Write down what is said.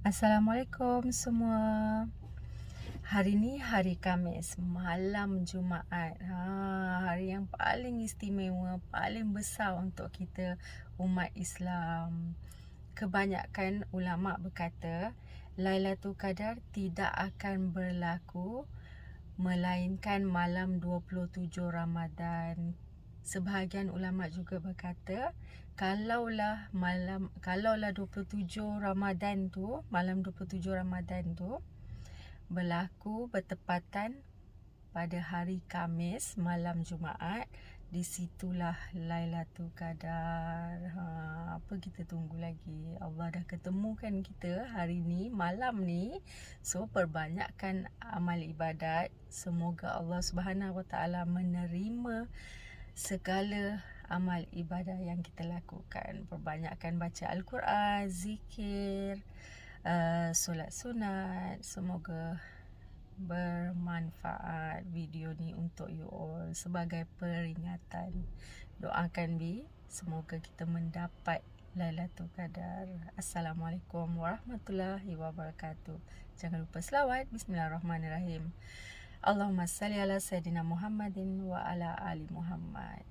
Assalamualaikum semua. Hari ni hari Khamis, malam Jumaat. Hari yang paling istimewa, paling besar untuk kita umat Islam. Kebanyakan ulama berkata, Lailatul Qadar tidak akan berlaku melainkan malam 27 Ramadan. Sebahagian ulama juga berkata, kalaulah 27 Ramadan tu, malam 27 Ramadan tu berlaku bertepatan pada hari Khamis, malam Jumaat, di situlah Lailatul Qadar. Apa kita tunggu lagi? Allah dah ketemukan kita hari ni, malam ni. So perbanyakkan amal ibadat. Semoga Allah Subhanahu Wa Taala menerima segala amal ibadah yang kita lakukan. Perbanyakkan baca Al-Quran, zikir, solat sunat. Semoga bermanfaat video ni untuk you all sebagai peringatan. Doakan semoga kita mendapat Lailatul Qadar. Assalamualaikum warahmatullahi wabarakatuh. Jangan lupa selawat. Bismillahirrahmanirrahim. Allahumma salli ala Sayyidina Muhammadin wa ala ali Muhammad.